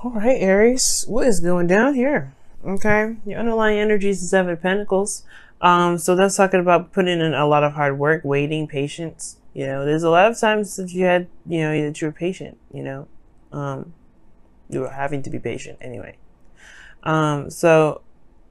All right, Aries, what is going down here? Okay, your underlying energy is the Seven of Pentacles. So that's talking about putting in a lot of hard work, waiting, patience. There's a lot of times that you had, that you were patient. You were having to be patient anyway. So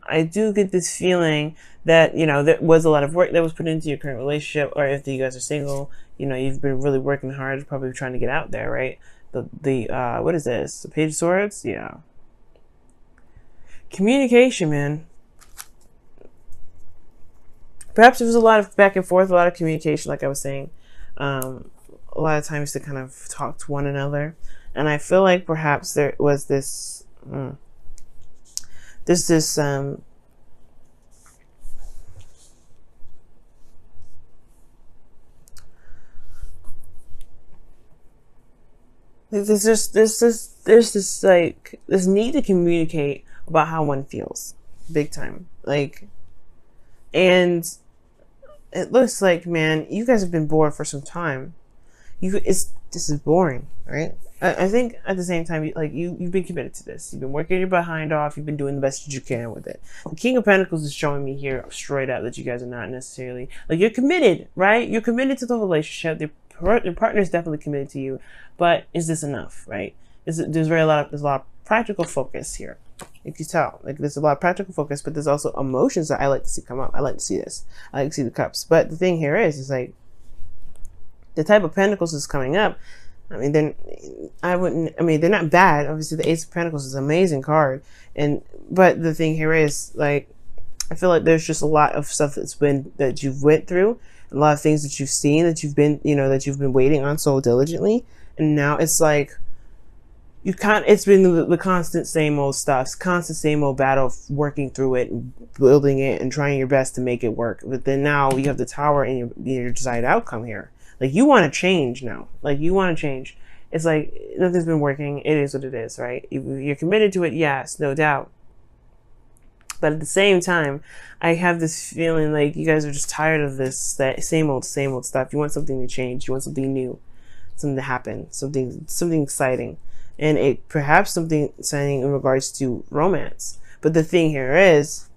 I do get this feeling that there was a lot of work that was put into your current relationship, or if you guys are single, you've been really working hard, probably trying to get out there, right? The what is this? The Page of Swords? Yeah. Communication, man. Perhaps there was a lot of back and forth, a lot of communication, like I was saying. A lot of times to kind of talk to one another. And I feel like perhaps there was this, there's this, there's this like this need to communicate about how one feels, big time. Like, and it looks like, man, you guys have been bored for some time. This is boring, right? I think at the same time, you've been committed to this. You've been working your behind off. You've been doing the best that you can with it. The King of Pentacles is showing me here straight up that you guys are not necessarily like you're committed, right? You're committed to the relationship. Your partner is definitely committed to you, but is this enough, right? There's a lot of practical focus here. You can tell, like there's a lot of practical focus, but there's also emotions that I like to see come up. I like to see this. I like to see the cups. But the thing here is like the type of Pentacles is coming up. I mean, they're not bad. Obviously, the Ace of Pentacles is an amazing card, but the thing here is like, I feel like there's just a lot of stuff that you've went through, a lot of things that you've seen, that you've been waiting on so diligently, and now it's like it's been the constant same old stuff, constant same old battle, working through it, and building it, and trying your best to make it work. But then now you have the Tower and your desired outcome here. Like you want to change now. Like you want to change. It's like nothing's been working. It is what it is, right? You're committed to it, yes, no doubt. But at the same time, I have this feeling like you guys are just tired of that same old stuff. You want something to change. You want something new, something to happen, something exciting, and perhaps something exciting in regards to romance. But the thing here is,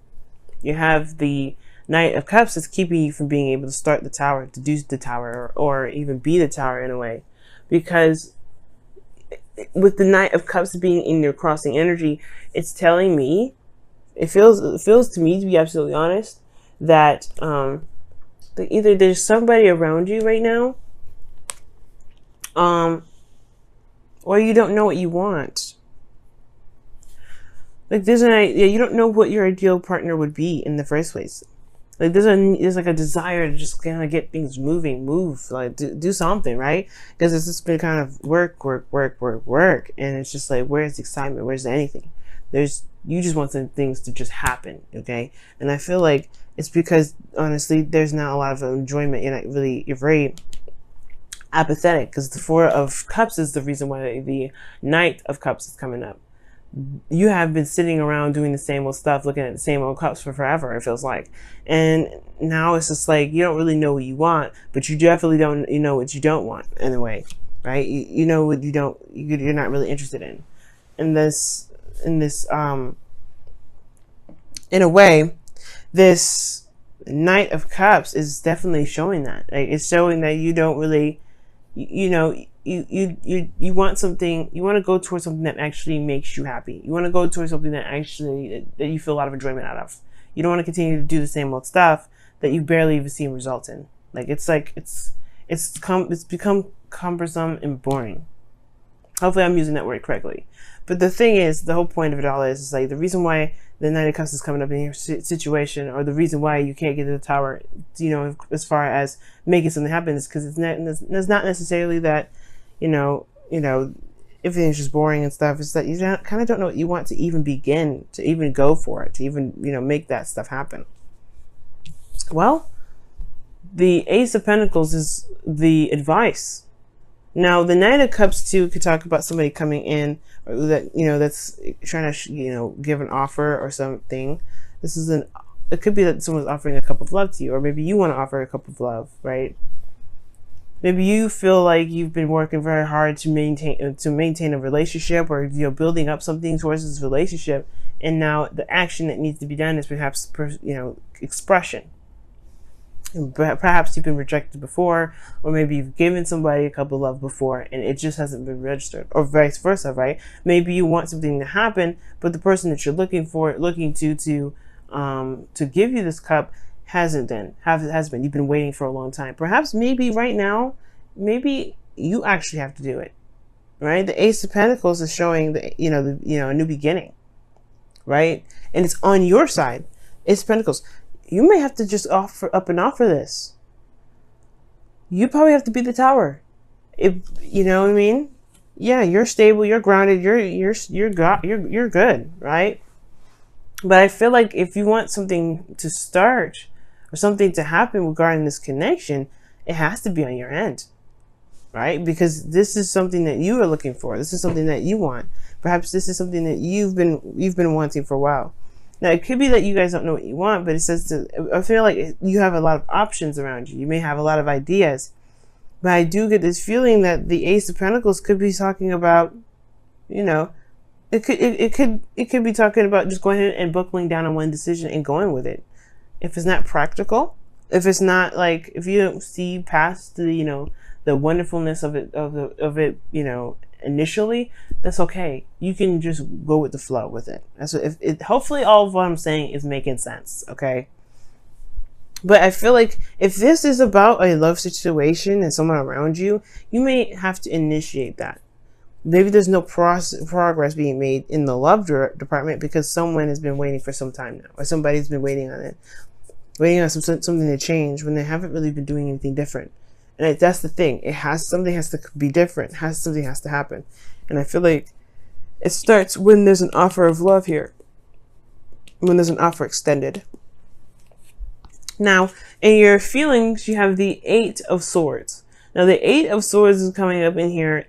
you have the Knight of Cups that's keeping you from being able to start the tower, to do the tower, or even be the tower in a way. Because with the Knight of Cups being in your crossing energy, it's telling me, it feels to me, to be absolutely honest, that either there's somebody around you right now, or you don't know what you want. Like you don't know what your ideal partner would be in the first place. Like there's like a desire to just kind of get things move, like do something, right? Because it's just been kind of work, and it's just like, where's the excitement? Where's anything? You just want some things to just happen, okay? And I feel like it's because honestly, there's not a lot of enjoyment. You're very apathetic, because the Four of Cups is the reason why the Knight of Cups is coming up. You have been sitting around doing the same old stuff, looking at the same old cups for forever, it feels like. And now it's just like, you don't really know what you want, but you definitely don't, know what you don't want in a way, right? You know what you're not really interested in. In a way, this Knight of Cups is definitely showing that. Like, it's showing that you don't really, you want something, you want to go towards something that actually makes you happy. You want to go towards something that you feel a lot of enjoyment out of. You don't want to continue to do the same old stuff that you barely even see results in. Like it's become cumbersome and boring. Hopefully I'm using that word correctly. But the thing is, the whole point of it all is like the reason why the Knight of Cups is coming up in your situation, or the reason why you can't get to the tower, as far as making something happen, is because it's not necessarily that, everything's just boring and stuff. It's that you kind of don't know what you want to even begin, to even go for it, to even, make that stuff happen. Well, the Ace of Pentacles is the advice. Now, the Knight of Cups too could talk about somebody coming in, or that that's trying to give an offer or something. It could be that someone's offering a cup of love to you, or maybe you want to offer a cup of love, right? Maybe you feel like you've been working very hard to maintain a relationship, or building up something towards this relationship, and now the action that needs to be done is perhaps expression. And perhaps you've been rejected before, or maybe you've given somebody a cup of love before and it just hasn't been registered, or vice versa, right? Maybe you want something to happen, but the person that you're looking to give you this cup hasn't been. You've been waiting for a long time. Perhaps maybe right now, maybe you actually have to do it, right? The Ace of Pentacles is showing a new beginning, right? And it's on your side. Ace of Pentacles. You may have to just offer this. You probably have to be the tower. If you know what I mean. Yeah, you're stable. You're grounded. You're good, right? But I feel like if you want something to start or something to happen regarding this connection, it has to be on your end, right? Because this is something that you are looking for. This is something that you want. Perhaps this is something that you've been wanting for a while. Now, it could be that you guys don't know what you want, but I feel like you have a lot of options around you. You may have a lot of ideas, but I do get this feeling that the Ace of Pentacles could be talking about, it could be talking about just going ahead and buckling down on one decision and going with it. If it's not practical, if it's not like, if you don't see past the wonderfulness of it, initially, that's okay. You can just go with the flow with it. That's what, hopefully all of what I'm saying is making sense. Okay. But I feel like if this is about a love situation and someone around you, you may have to initiate that. Maybe there's no progress being made in the love department because someone has been waiting for some time now, or somebody's been waiting on something to change when they haven't really been doing anything different. And that's the thing. Something has to be different. Something has to happen. And I feel like it starts when there's an offer of love here. When there's an offer extended. Now, in your feelings, you have the 8 of Swords. Now, the 8 of Swords is coming up in here.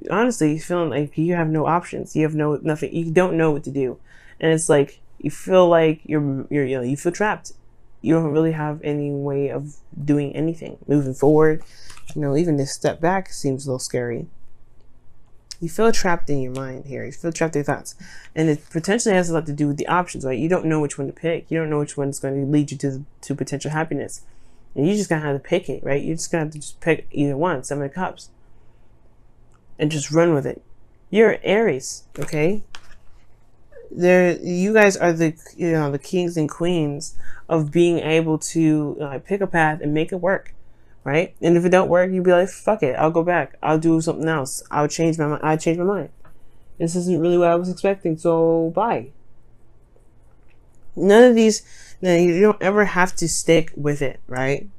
Honestly, feeling like you have no options. You have nothing. You don't know what to do. And it's like, you feel like you feel trapped. You don't really have any way of doing anything. Moving forward, even this step back seems a little scary. You feel trapped in your mind here. You feel trapped in your thoughts. And it potentially has a lot to do with the options, right? You don't know which one to pick. You don't know which one is going to lead you to potential happiness. And you just going to have to pick it, right? You're just going to have to just pick either one, 7 of Cups. And just run with it. You're Aries, okay? You guys are the kings and queens of being able to pick a path and make it work, right? And if it don't work, you'd be like, fuck it, I'll go back. I'll do something else. I'll change my mind. I change my mind. This isn't really what I was expecting, so bye. None of these. Now, you don't ever have to stick with it, right?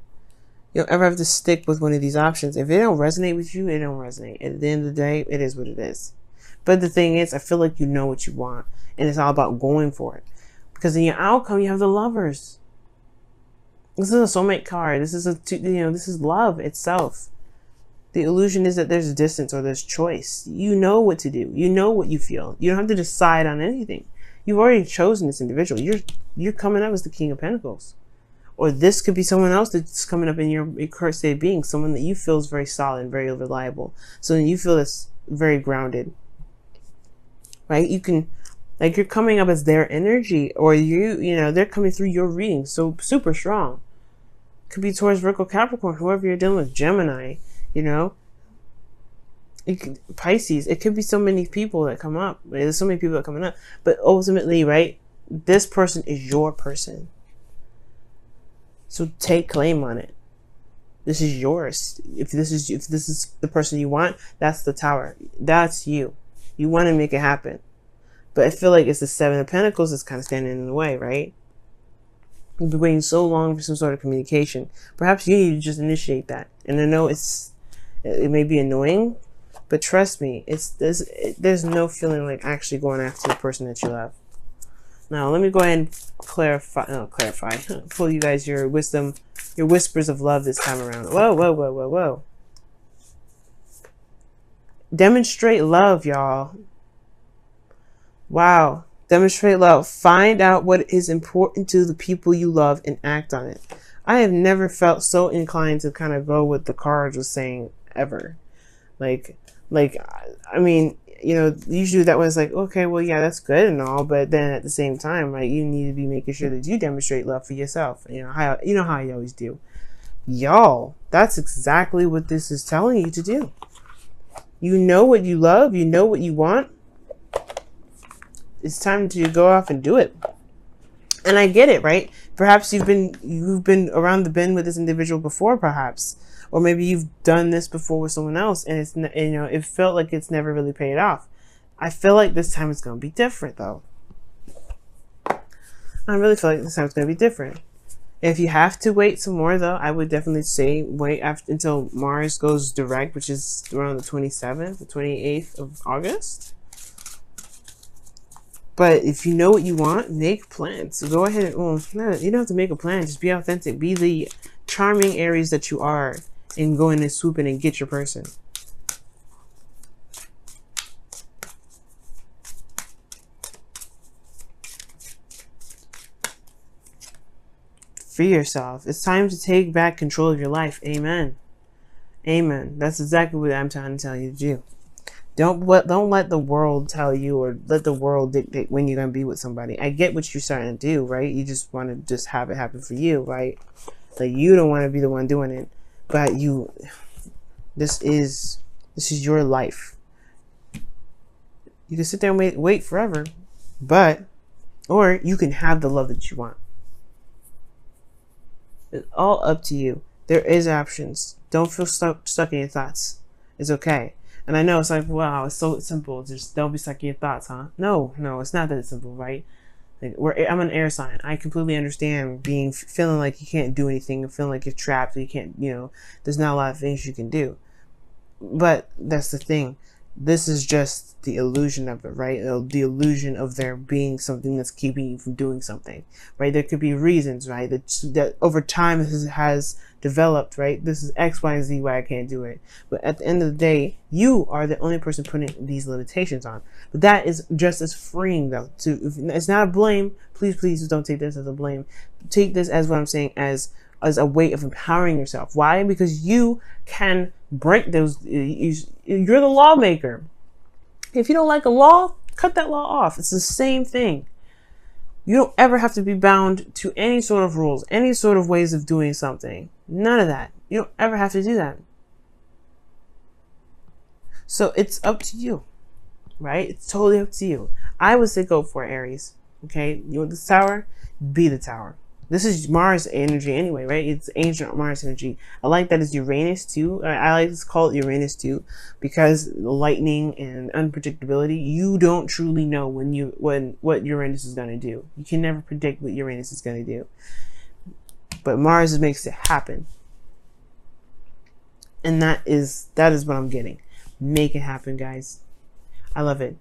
You don't ever have to stick with one of these options. If it don't resonate with you, it don't resonate. At the end of the day, it is what it is. But the thing is, I feel like you know what you want. And it's all about going for it. Because in your outcome, you have the Lovers. This is a soulmate card. This is this is love itself. The illusion is that there's distance or there's choice. You know what to do. You know what you feel. You don't have to decide on anything. You've already chosen this individual. You're coming up as the King of Pentacles. Or this could be someone else that's coming up in your current state of being. Someone that you feel is very solid and very reliable. Someone you feel that's very grounded. Right? You can, like, you're coming up as their energy. Or they're coming through your reading. So super strong. Could be towards Virgo, Capricorn, whoever you're dealing with. Gemini, Pisces. It could be so many people that come up. There's so many people that are coming up. But ultimately, right, this person is your person. So take claim on it. This is yours. If this is the person you want, that's the Tower. That's you. You want to make it happen. But I feel like it's the 7 of Pentacles that's kind of standing in the way, right? You've been waiting so long for some sort of communication. Perhaps you need to just initiate that. And I know it may be annoying, but trust me, there's no feeling like actually going after the person that you love. Now, let me go ahead and clarify. Pull you guys your wisdom, your whispers of love this time around. Whoa, whoa, whoa, whoa, whoa. Demonstrate love, y'all. Wow. Demonstrate love. Find out what is important to the people you love and act on it. I have never felt so inclined to kind of go with the cards was saying ever. Like, like, I mean, you know, usually that was like, okay, well, yeah, that's good and all, but then at the same time, like, you need to be making sure that you demonstrate love for yourself. You know how you always do. Y'all, that's exactly what this is telling you to do. You know what you love, you know what you want. It's time to go off and do it. And I get it, right? Perhaps you've been around the bend with this individual before, perhaps, or maybe you've done this before with someone else, and it's, you know, it felt like it's never really paid off. I feel like this time it's gonna be different, though. I really feel like this time it's gonna be different. If you have to wait some more, though, I would definitely say wait until Mars goes direct, which is around the 27th, the 28th of August. But if you know what you want, make plans. So go ahead and, well, no, you don't have to make a plan. Just be authentic. Be the charming Aries that you are, and go in and swoop in and get your person. Free yourself. It's time to take back control of your life. Amen. Amen. That's exactly what I'm trying to tell you to do. Don't let the world tell you, or let the world dictate when you're going to be with somebody. I get what you're starting to do, right? You just want to just have it happen for you, right? Like, you don't want to be the one doing it, but this is your life. You can sit there and wait forever, or you can have the love that you want. It's all up to you. There is options. Don't feel stuck in your thoughts. It's okay. And I know it's like, wow, it's so simple. Just don't be stuck in your thoughts, huh? No, it's not that simple, right? Like, I'm an air sign. I completely understand feeling like you can't do anything, feeling like you're trapped. You can't, there's not a lot of things you can do. But that's the thing. This is just the illusion of it, right? The illusion of there being something that's keeping you from doing something, right? There could be reasons, right? That over time has developed, right? This is X, Y, and Z why I can't do it. But at the end of the day, you are the only person putting these limitations on. But that is just as freeing, though. It's not a blame. Please don't take this as a blame. Take this as what I'm saying, as a way of empowering yourself. Why? Because you can break those. You're the lawmaker. If you don't like a law, cut that law off. It's the same thing. You don't ever have to be bound to any sort of rules, any sort of ways of doing something. None of that. You don't ever have to do that. So it's up to you, right? It's totally up to you. I would say go for it, Aries. Okay? You want this tower? Be the tower. This is Mars energy anyway, right? It's ancient Mars energy. I like that it's Uranus too. I like to call it Uranus too, because lightning and unpredictability. You don't truly know what Uranus is going to do. You can never predict what Uranus is going to do. But Mars makes it happen, and that is what I'm getting. Make it happen, guys. I love it.